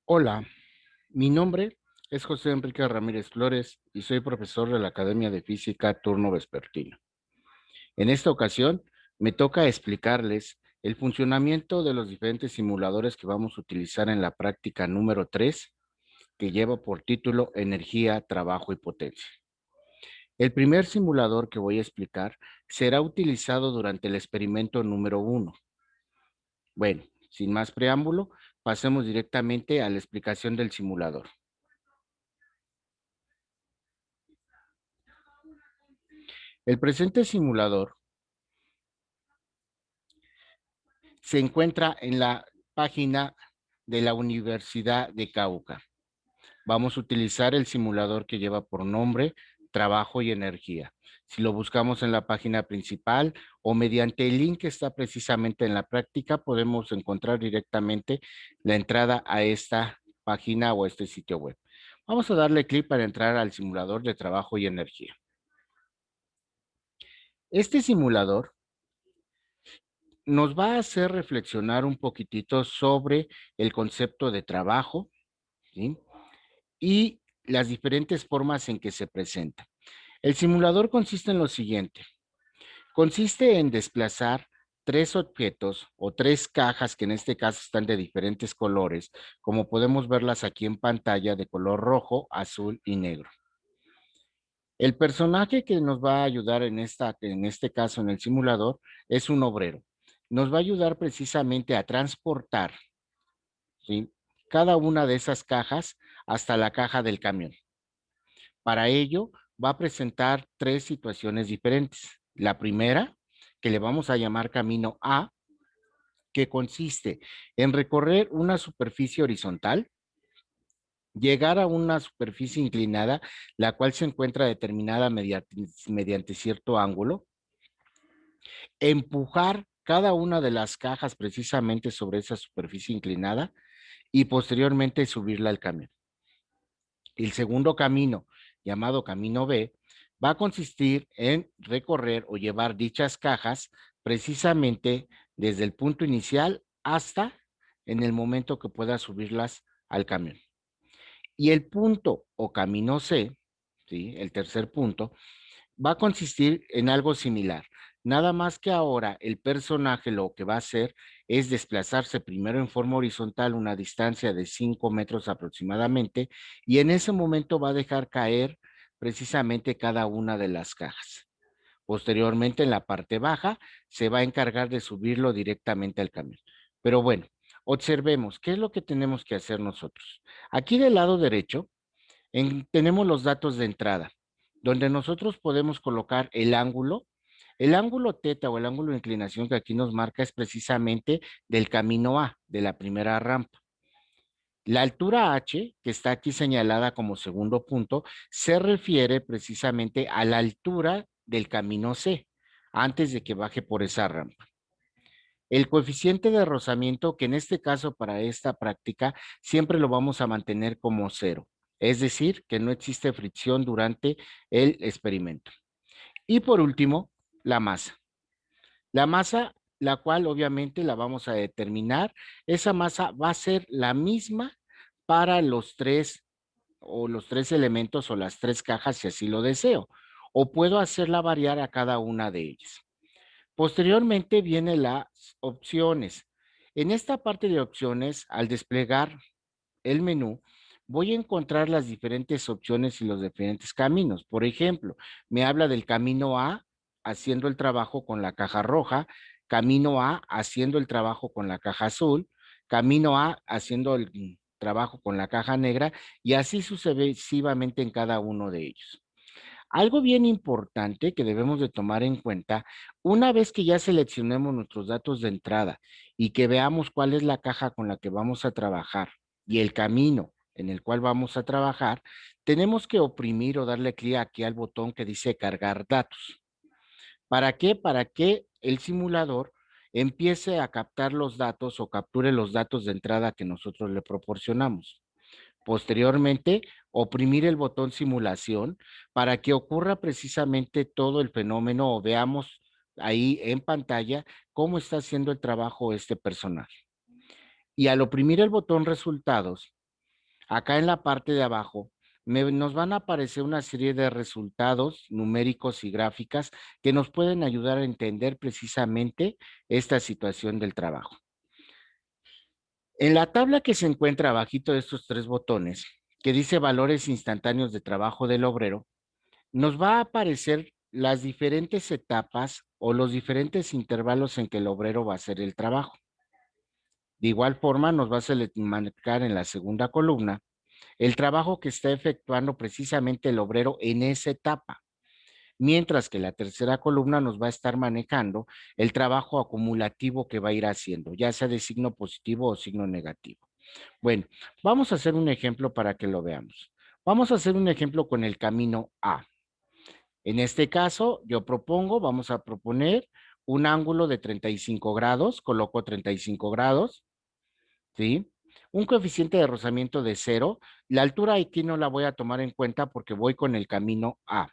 Hola, mi nombre es José Enrique Ramírez Flores y soy profesor de la Academia de Física turno vespertino. En esta ocasión me toca explicarles el funcionamiento de los diferentes simuladores que vamos a utilizar en la práctica número 3, que lleva por título Energía, Trabajo y Potencia. El primer simulador que voy a explicar será utilizado durante el experimento número 1. Bueno, sin más preámbulo, pasemos directamente a la explicación del simulador. El presente simulador se encuentra en la página de la Universidad de Cauca. Vamos a utilizar el simulador que lleva por nombre Trabajo y Energía. Si lo buscamos en la página principal o mediante el link que está precisamente en la práctica, podemos encontrar directamente la entrada a esta página o a este sitio web. Vamos a darle clic para entrar al simulador de trabajo y energía. Este simulador nos va a hacer reflexionar un poquitito sobre el concepto de trabajo, ¿sí? Y las diferentes formas en que se presenta. El simulador consiste en lo siguiente. Consiste en desplazar tres objetos o tres cajas que en este caso están de diferentes colores, como podemos verlas aquí en pantalla de color rojo, azul y negro. El personaje que nos va a ayudar en este caso en el simulador es un obrero. Nos va a ayudar precisamente a transportar, ¿sí?, cada una de esas cajas hasta la caja del camión. Para ello, va a presentar tres situaciones diferentes. La primera, que le vamos a llamar camino A, que consiste en recorrer una superficie horizontal, llegar a una superficie inclinada, la cual se encuentra determinada mediante cierto ángulo, empujar cada una de las cajas precisamente sobre esa superficie inclinada y posteriormente subirla al camión. El segundo camino, llamado camino B, va a consistir en recorrer o llevar dichas cajas precisamente desde el punto inicial hasta en el momento que pueda subirlas al camión. Y el punto o camino C, ¿sí?, el tercer punto, va a consistir en algo similar. Nada más que ahora el personaje lo que va a hacer es desplazarse primero en forma horizontal una distancia de 5 metros aproximadamente y en ese momento va a dejar caer precisamente cada una de las cajas. Posteriormente en la parte baja se va a encargar de subirlo directamente al camión. Pero bueno, observemos qué es lo que tenemos que hacer nosotros. Aquí del lado derecho tenemos los datos de entrada, donde nosotros podemos colocar el ángulo. El ángulo teta o el ángulo de inclinación que aquí nos marca es precisamente del camino A, de la primera rampa. La altura H, que está aquí señalada como segundo punto, se refiere precisamente a la altura del camino C, antes de que baje por esa rampa. El coeficiente de rozamiento, que en este caso para esta práctica siempre lo vamos a mantener como cero, es decir, que no existe fricción durante el experimento. Y por último, la masa. La masa, la cual obviamente la vamos a determinar, esa masa va a ser la misma para los tres elementos o las tres cajas si así lo deseo, o puedo hacerla variar a cada una de ellas. Posteriormente vienen las opciones. En esta parte de opciones, al desplegar el menú, voy a encontrar las diferentes opciones y los diferentes caminos. Por ejemplo, me habla del camino A haciendo el trabajo con la caja roja, camino A haciendo el trabajo con la caja azul, camino A haciendo el trabajo con la caja negra y así sucesivamente en cada uno de ellos. Algo bien importante que debemos de tomar en cuenta, una vez que ya seleccionemos nuestros datos de entrada y que veamos cuál es la caja con la que vamos a trabajar y el camino en el cual vamos a trabajar, tenemos que oprimir o darle clic aquí al botón que dice cargar datos. ¿Para qué? Para que el simulador empiece a captar los datos o capture los datos de entrada que nosotros le proporcionamos. Posteriormente, oprimir el botón simulación para que ocurra precisamente todo el fenómeno o veamos ahí en pantalla cómo está haciendo el trabajo este personaje. Y al oprimir el botón resultados, Acá en la parte de abajo nos van a aparecer una serie de resultados numéricos y gráficas que nos pueden ayudar a entender precisamente esta situación del trabajo. En la tabla que se encuentra abajito de estos tres botones, que dice valores instantáneos de trabajo del obrero, nos va a aparecer las diferentes etapas o los diferentes intervalos en que el obrero va a hacer el trabajo. De igual forma, nos va a marcar en la segunda columna el trabajo que está efectuando precisamente el obrero en esa etapa, mientras que la tercera columna nos va a estar manejando el trabajo acumulativo que va a ir haciendo, ya sea de signo positivo o signo negativo. Bueno, vamos a hacer un ejemplo para que lo veamos. Vamos a hacer un ejemplo con el camino A. En este caso, yo propongo, vamos a proponer un ángulo de 35 grados, coloco 35 grados, ¿sí? Un coeficiente de rozamiento de 0. La altura aquí no la voy a tomar en cuenta porque voy con el camino A,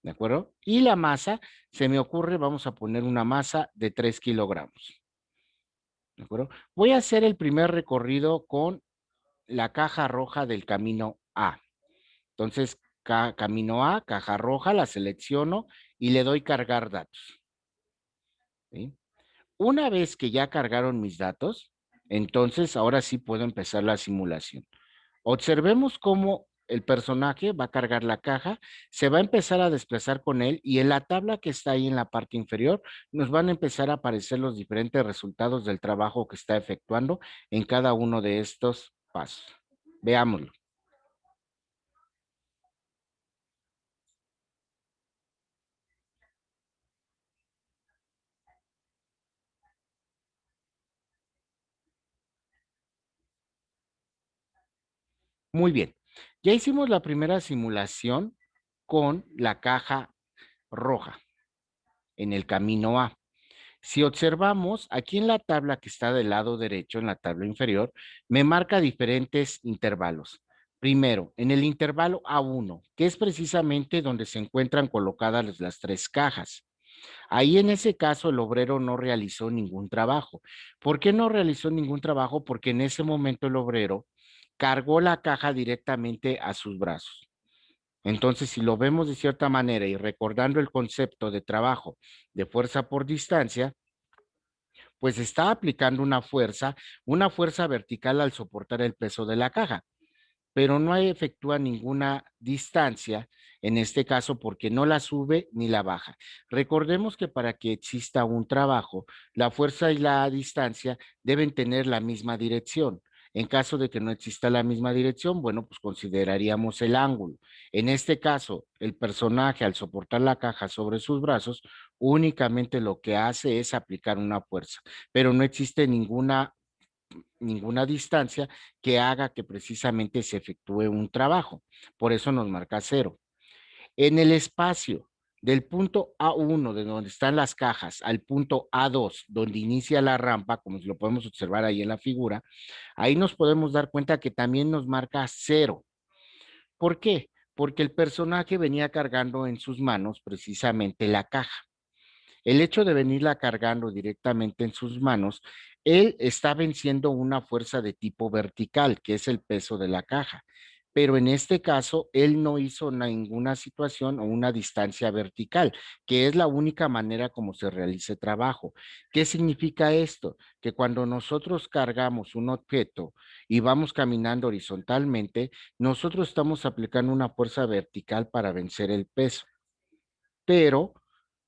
¿de acuerdo? Y la masa, se me ocurre, vamos a poner una masa de 3 kilogramos, ¿de acuerdo? Voy a hacer el primer recorrido con la caja roja del camino A. Entonces, camino A, caja roja, la selecciono y le doy cargar datos, ¿sí? Una vez que ya cargaron mis datos, entonces ahora sí puedo empezar la simulación. Observemos cómo el personaje va a cargar la caja, se va a empezar a desplazar con él y en la tabla que está ahí en la parte inferior nos van a empezar a aparecer los diferentes resultados del trabajo que está efectuando en cada uno de estos pasos. Veámoslo. Muy bien. Ya hicimos la primera simulación con la caja roja en el camino A. Si observamos, aquí en la tabla que está del lado derecho, en la tabla inferior, me marca diferentes intervalos. Primero, en el intervalo A1, que es precisamente donde se encuentran colocadas las tres cajas. Ahí en ese caso el obrero no realizó ningún trabajo. ¿Por qué no realizó ningún trabajo? Porque en ese momento el obrero cargó la caja directamente a sus brazos. Entonces, si lo vemos de cierta manera y recordando el concepto de trabajo de fuerza por distancia, pues está aplicando una fuerza vertical al soportar el peso de la caja, pero no efectúa ninguna distancia, en este caso porque no la sube ni la baja. Recordemos que para que exista un trabajo, la fuerza y la distancia deben tener la misma dirección. En caso de que no exista la misma dirección, bueno, pues consideraríamos el ángulo. En este caso, el personaje al soportar la caja sobre sus brazos, únicamente lo que hace es aplicar una fuerza, pero no existe ninguna distancia que haga que precisamente se efectúe un trabajo. Por eso nos marca 0. En el espacio del punto A1, de donde están las cajas, al punto A2, donde inicia la rampa, como lo podemos observar ahí en la figura, ahí nos podemos dar cuenta que también nos marca 0. ¿Por qué? Porque el personaje venía cargando en sus manos precisamente la caja. El hecho de venirla cargando directamente en sus manos, él está venciendo una fuerza de tipo vertical, que es el peso de la caja. Pero en este caso, él no hizo ninguna situación o una distancia vertical, que es la única manera como se realiza trabajo. ¿Qué significa esto? Que cuando nosotros cargamos un objeto y vamos caminando horizontalmente, nosotros estamos aplicando una fuerza vertical para vencer el peso. Pero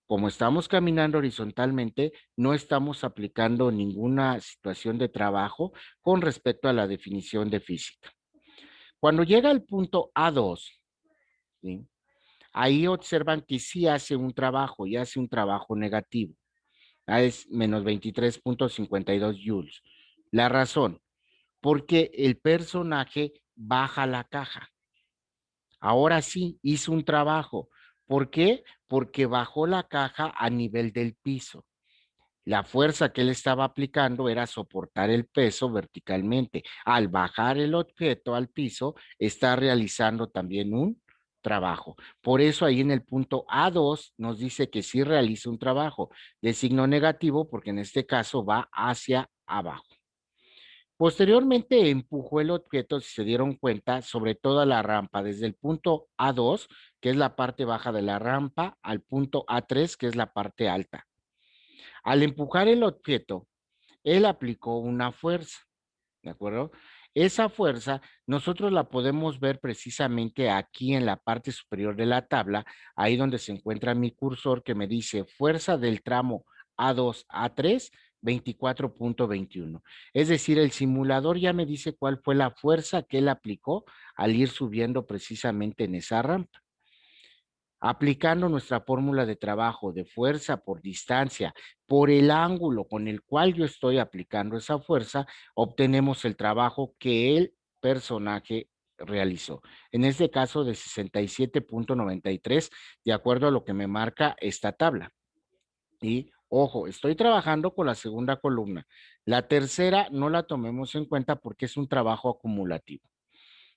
como estamos caminando horizontalmente, no estamos aplicando ninguna situación de trabajo con respecto a la definición de física. Cuando llega al punto A2, ¿sí? Ahí observan que sí hace un trabajo y hace un trabajo negativo. Es menos 23.52 joules. La razón, porque el personaje baja la caja. Ahora sí hizo un trabajo. ¿Por qué? Porque bajó la caja a nivel del piso. La fuerza que él estaba aplicando era soportar el peso verticalmente. Al bajar el objeto al piso, está realizando también un trabajo. Por eso ahí en el punto A2 nos dice que sí realiza un trabajo de signo negativo porque en este caso va hacia abajo. Posteriormente empujó el objeto, si se dieron cuenta, sobre toda la rampa, desde el punto A2, que es la parte baja de la rampa, al punto A3, que es la parte alta. Al empujar el objeto, él aplicó una fuerza, ¿de acuerdo? Esa fuerza nosotros la podemos ver precisamente aquí en la parte superior de la tabla, ahí donde se encuentra mi cursor que me dice fuerza del tramo A2, A3, 24.21. Es decir, el simulador ya me dice cuál fue la fuerza que él aplicó al ir subiendo precisamente en esa rampa. Aplicando nuestra fórmula de trabajo de fuerza por distancia por el ángulo con el cual yo estoy aplicando esa fuerza, obtenemos el trabajo que el personaje realizó. En este caso de 67.93, de acuerdo a lo que me marca esta tabla. Y ojo, estoy trabajando con la segunda columna. La tercera no la tomemos en cuenta porque es un trabajo acumulativo.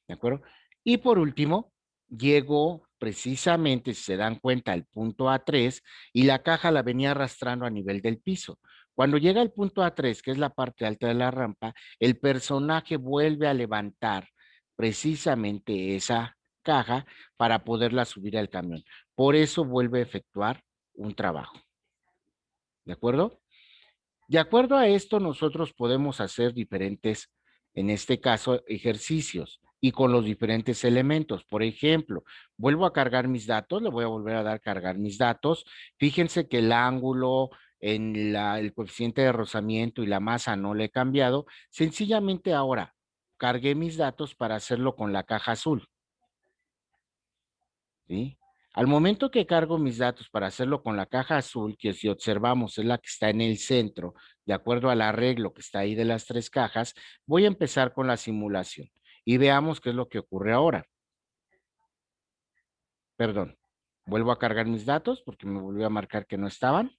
¿De acuerdo? Y por último, llegó precisamente, si se dan cuenta, al punto A3 y la caja la venía arrastrando a nivel del piso. Cuando llega al punto A3, que es la parte alta de la rampa, el personaje vuelve a levantar precisamente esa caja para poderla subir al camión. Por eso vuelve a efectuar un trabajo. ¿De acuerdo? De acuerdo a esto, nosotros podemos hacer diferentes, en este caso, ejercicios y con los diferentes elementos. Por ejemplo, vuelvo a cargar mis datos, le voy a volver a dar cargar mis datos. Fíjense que el ángulo, el coeficiente de rozamiento y la masa no le he cambiado. Sencillamente ahora cargué mis datos para hacerlo con la caja azul. ¿Sí? Al momento que cargo mis datos para hacerlo con la caja azul, que si observamos es la que está en el centro, de acuerdo al arreglo que está ahí de las tres cajas, voy a empezar con la simulación y veamos qué es lo que ocurre ahora. Perdón, vuelvo a cargar mis datos porque me volvió a marcar que no estaban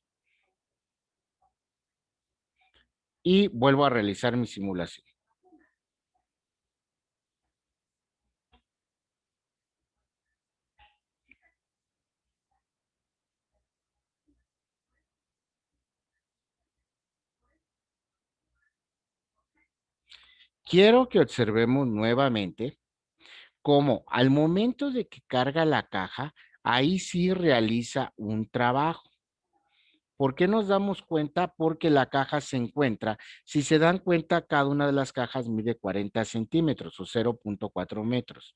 y vuelvo a realizar mi simulación. Quiero que observemos nuevamente cómo al momento de que carga la caja, ahí sí realiza un trabajo. ¿Por qué nos damos cuenta? Porque la caja se encuentra, si se dan cuenta, cada una de las cajas mide 40 centímetros o 0.4 metros.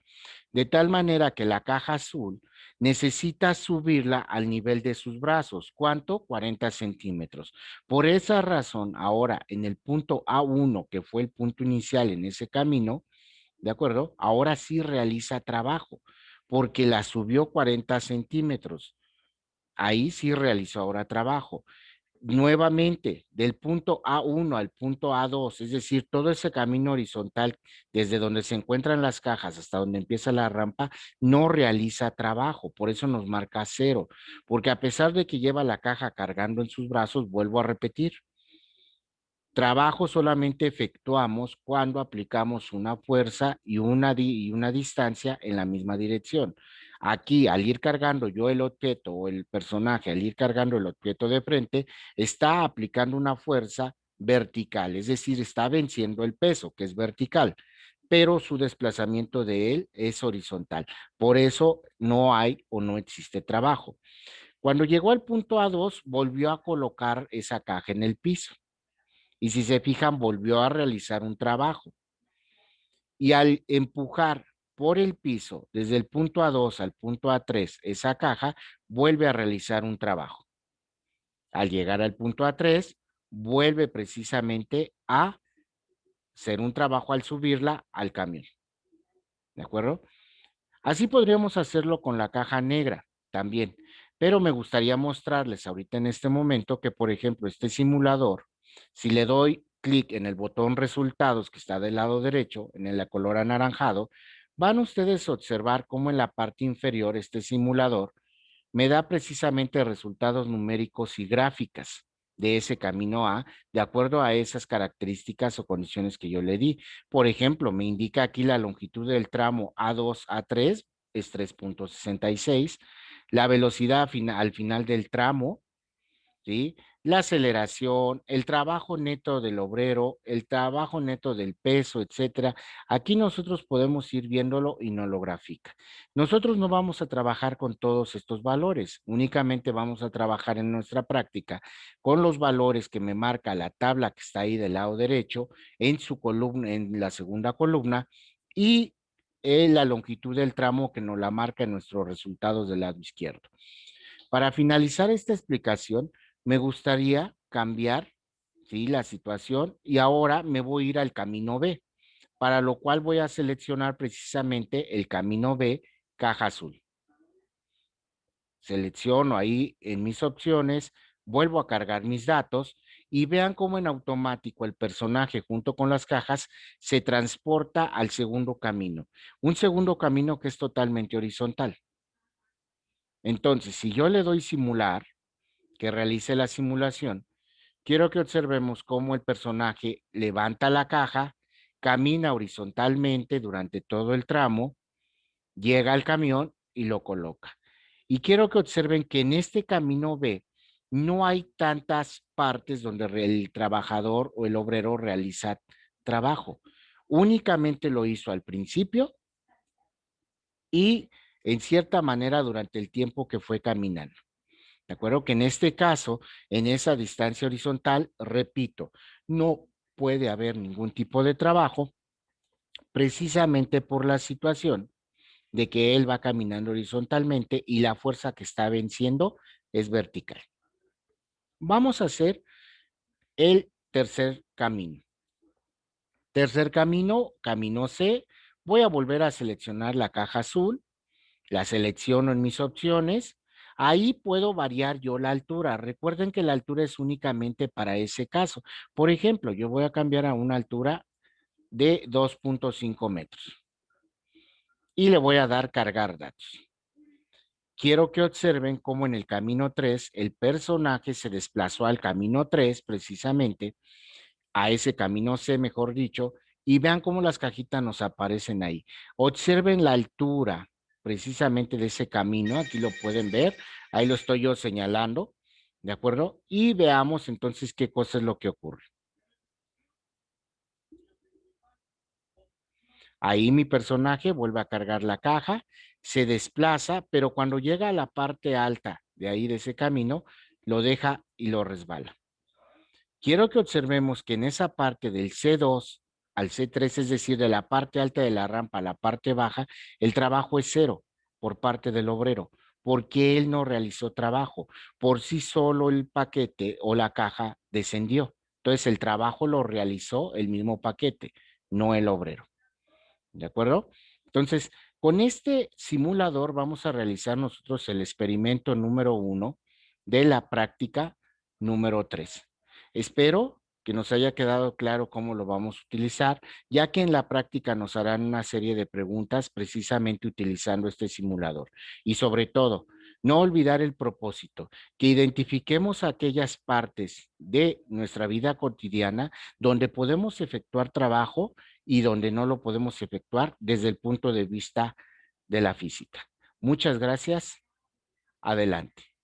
De tal manera que la caja azul necesita subirla al nivel de sus brazos. ¿Cuánto? 40 centímetros. Por esa razón, ahora en el punto A1, que fue el punto inicial en ese camino, ¿de acuerdo? Ahora sí realiza trabajo, porque la subió 40 centímetros. Ahí sí realizó ahora trabajo. Nuevamente, del punto A1 al punto A2, es decir, todo ese camino horizontal desde donde se encuentran las cajas hasta donde empieza la rampa, no realiza trabajo, por eso nos marca cero, porque a pesar de que lleva la caja cargando en sus brazos, vuelvo a repetir, trabajo solamente efectuamos cuando aplicamos una fuerza y una distancia en la misma dirección. Aquí, al ir cargando yo el objeto o el personaje, al ir cargando el objeto de frente, está aplicando una fuerza vertical, es decir, está venciendo el peso, que es vertical, pero su desplazamiento de él es horizontal. Por eso no hay o no existe trabajo. Cuando llegó al punto A2, volvió a colocar esa caja en el piso y si se fijan, volvió a realizar un trabajo. Y al empujar por el piso, desde el punto A2 al punto A3, esa caja vuelve a realizar un trabajo. Al llegar al punto A3, vuelve precisamente a hacer un trabajo al subirla al camión. ¿De acuerdo? Así podríamos hacerlo con la caja negra también, pero me gustaría mostrarles ahorita en este momento que, por ejemplo, este simulador, si le doy clic en el botón resultados que está del lado derecho, en el color anaranjado, van ustedes a observar cómo en la parte inferior este simulador me da precisamente resultados numéricos y gráficas de ese camino A, de acuerdo a esas características o condiciones que yo le di. Por ejemplo, me indica aquí la longitud del tramo A2 a 3 es 3.66, la velocidad al final del tramo, ¿sí? la aceleración, el trabajo neto del obrero, el trabajo neto del peso, etcétera. Aquí nosotros podemos ir viéndolo y no lo grafica. Nosotros no vamos a trabajar con todos estos valores, únicamente vamos a trabajar en nuestra práctica con los valores que me marca la tabla que está ahí del lado derecho en su columna, en la segunda columna, y la longitud del tramo que nos la marca en nuestros resultados del lado izquierdo. Para finalizar esta explicación, me gustaría cambiar, ¿sí?, la situación y ahora me voy a ir al camino B, para lo cual voy a seleccionar precisamente el camino B, caja azul. Selecciono ahí en mis opciones, vuelvo a cargar mis datos y vean cómo en automático el personaje junto con las cajas se transporta al segundo camino. Un segundo camino que es totalmente horizontal. Entonces, si yo le doy simular, que realice la simulación, quiero que observemos cómo el personaje levanta la caja, camina horizontalmente durante todo el tramo, llega al camión y lo coloca. Y quiero que observen que en este camino B no hay tantas partes donde el trabajador o el obrero realiza trabajo. Únicamente lo hizo al principio y en cierta manera durante el tiempo que fue caminando. De acuerdo que en este caso, en esa distancia horizontal, repito, no puede haber ningún tipo de trabajo precisamente por la situación de que él va caminando horizontalmente y la fuerza que está venciendo es vertical. Vamos a hacer el tercer camino. Tercer camino, camino C. Voy a volver a seleccionar la caja azul, la selecciono en mis opciones. Ahí puedo variar yo la altura. Recuerden que la altura es únicamente para ese caso. Por ejemplo, yo voy a cambiar a una altura de 2.5 metros y le voy a dar cargar datos. Quiero que observen cómo en el camino 3 el personaje se desplazó al camino 3 precisamente, a ese camino C, mejor dicho, y vean cómo las cajitas nos aparecen ahí. Observen la altura precisamente de ese camino, aquí lo pueden ver, ahí lo estoy yo señalando, ¿de acuerdo? Y veamos entonces qué cosa es lo que ocurre. Ahí mi personaje vuelve a cargar la caja, se desplaza, pero cuando llega a la parte alta de ahí de ese camino, lo deja y lo resbala. Quiero que observemos que en esa parte del C2 al C3, es decir, de la parte alta de la rampa a la parte baja, el trabajo es cero por parte del obrero, porque él no realizó trabajo. Por sí solo el paquete o la caja descendió. Entonces el trabajo lo realizó el mismo paquete, no el obrero. ¿De acuerdo? Entonces, con este simulador vamos a realizar nosotros el experimento número 1 de la práctica número 3. Espero que nos haya quedado claro cómo lo vamos a utilizar, ya que en la práctica nos harán una serie de preguntas precisamente utilizando este simulador. Y sobre todo, no olvidar el propósito, que identifiquemos aquellas partes de nuestra vida cotidiana donde podemos efectuar trabajo y donde no lo podemos efectuar desde el punto de vista de la física. Muchas gracias. Adelante.